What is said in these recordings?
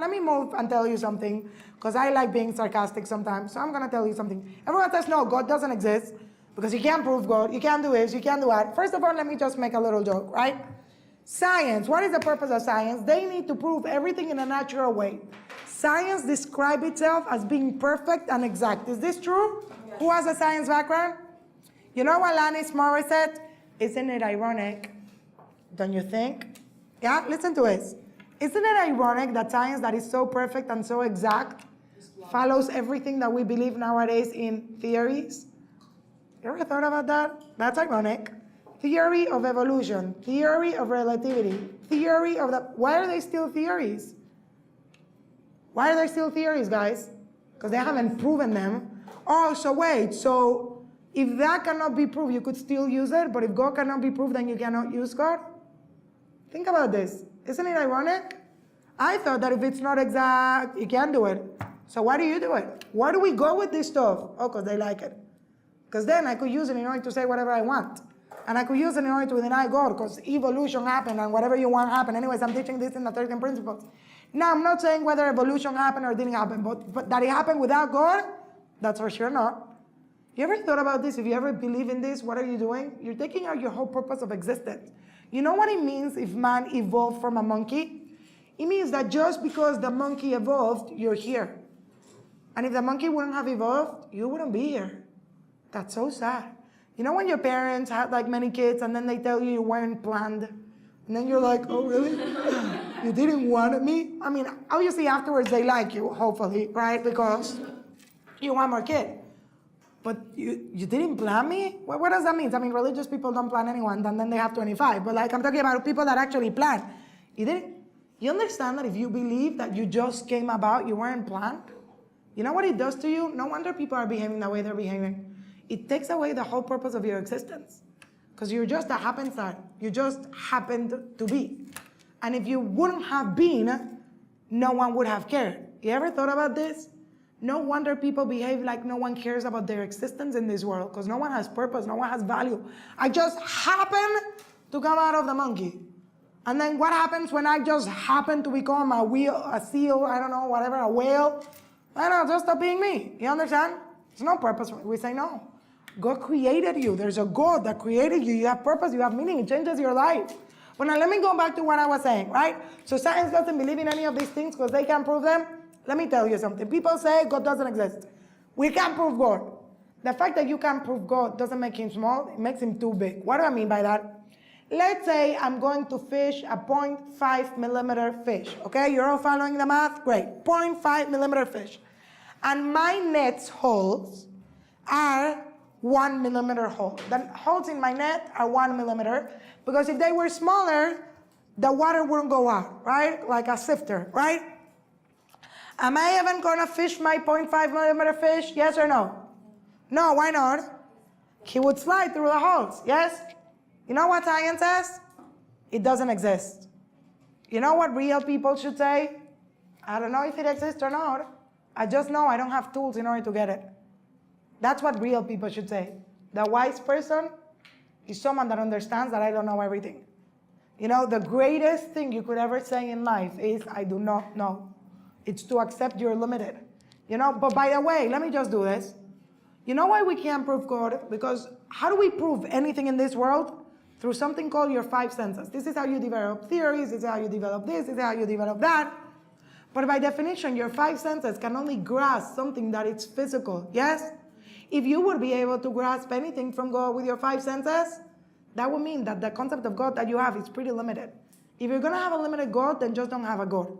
let me move and tell you something, because I like being sarcastic sometimes, so I'm going to tell you something. Everyone says, no, God doesn't exist, because you can't prove God, you can't do this, you can't do that. First of all, let me just make a little joke, right? Science, what is the purpose of science? They need to prove everything in a natural way. Science describes itself as being perfect and exact. Is this true? Yes. Who has a science background? You know what Alanis Morris said? Isn't it ironic, don't you think? Yeah, listen to this. Isn't it ironic that science that is so perfect and so exact follows everything that we believe nowadays in theories? You ever thought about that? That's ironic. Theory of evolution, theory of relativity, theory of the... Why are they still theories? Why are they still theories, guys? Because they haven't proven them. Oh, so wait, so if that cannot be proved, you could still use it, but if God cannot be proved, then you cannot use God? Think about this. Isn't it ironic? I thought that if it's not exact, you can't do it. So why do you do it? Why do we go with this stuff? Oh, because they like it. Because then I could use it in order to say whatever I want. And I could use it in order to deny God, because evolution happened and whatever you want happened. Anyways, I'm teaching this in the 13 principles. Now, I'm not saying whether evolution happened or didn't happen, but that it happened without God, that's for sure not. You ever thought about this? If you ever believe in this, what are you doing? You're taking out your whole purpose of existence. You know what it means if man evolved from a monkey? It means that just because the monkey evolved, you're here. And if the monkey wouldn't have evolved, you wouldn't be here. That's so sad. You know when your parents had like many kids and then they tell you weren't planned? And then you're like, oh really? You didn't want me? I mean, obviously afterwards they like you, hopefully, right? Because you want more kid. But you didn't plan me? What does that mean? I mean, religious people don't plan anyone, and then they have 25. But like I'm talking about people that actually plan. You didn't? You understand that if you believe that you just came about, you weren't planned? You know what it does to you? No wonder people are behaving the way they're behaving. It takes away the whole purpose of your existence. Because you're just a happenstance. You just happened to be. And if you wouldn't have been, no one would have cared. You ever thought about this? No wonder people behave like no one cares about their existence in this world, because no one has purpose, no one has value. I just happen to come out of the monkey. And then what happens when I just happen to become a seal, I don't know, whatever, a whale? I don't know, just stop being me. You understand? There's no purpose. We say no. God created you. There's a God that created you. You have purpose, you have meaning. It changes your life. But now let me go back to what I was saying, right? So science doesn't believe in any of these things because they can't prove them. Let me tell you something. People say God doesn't exist. We can't prove God. The fact that you can't prove God doesn't make him small. It makes him too big. What do I mean by that? Let's say I'm going to fish a 0.5 millimeter fish. Okay, you're all following the math? Great. 0.5 millimeter fish. And my net's holes are 1 millimeter hole. The holes in my net are 1 millimeter, because if they were smaller, the water wouldn't go out, right? Like a sifter, right? Am I even gonna fish my 0.5 millimeter fish? Yes or no? No, why not? He would slide through the holes, yes? You know what science says? It doesn't exist. You know what real people should say? I don't know if it exists or not. I just know I don't have tools in order to get it. That's what real people should say. The wise person is someone that understands that I don't know everything. You know, the greatest thing you could ever say in life is, I do not know. It's to accept you're limited. You know, but by the way, let me just do this. You know why we can't prove God? Because how do we prove anything in this world? Through something called your 5 senses. This is how you develop theories, this is how you develop this is how you develop that. But by definition, your 5 senses can only grasp something that is physical, yes? If you would be able to grasp anything from God with your 5 senses, that would mean that the concept of God that you have is pretty limited. If you're gonna have a limited God, then just don't have a God.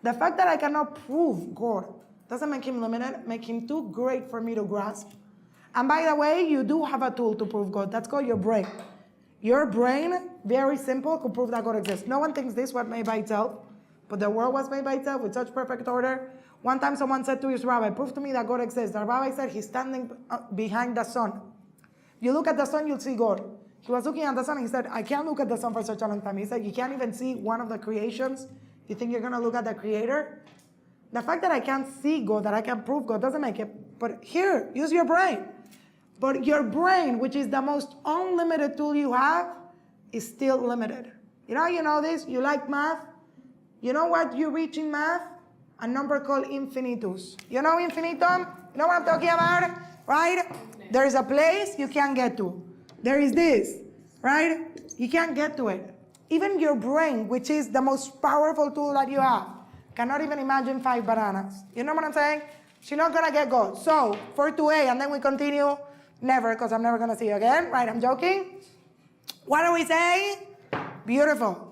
The fact that I cannot prove God doesn't make him limited, make him too great for me to grasp. And by the way, you do have a tool to prove God. That's called your brain. Your brain, very simple, could prove that God exists. No one thinks this was made by itself, but the world was made by itself with such perfect order. One time someone said to his rabbi, prove to me that God exists. The rabbi said he's standing behind the sun. You look at the sun, you'll see God. He was looking at the sun and he said, I can't look at the sun for such a long time. He said, you can't even see one of the creations. You think you're gonna look at the creator? The fact that I can't see God, that I can prove God, doesn't make it. But here, use your brain. But your brain, which is the most unlimited tool you have, is still limited. You know how you know this? You like math? You know what you reach in math? a number called infinitus. You know infinitum? You know what I'm talking about? Right? There is a place you can't get to. There is this, right? You can't get to it. Even your brain, which is the most powerful tool that you have, cannot even imagine 5 bananas. You know what I'm saying? She's not going to get God. So, 4 to 8, and then we continue. Never, because I'm never going to see you again. Right, I'm joking. What do we say? Beautiful.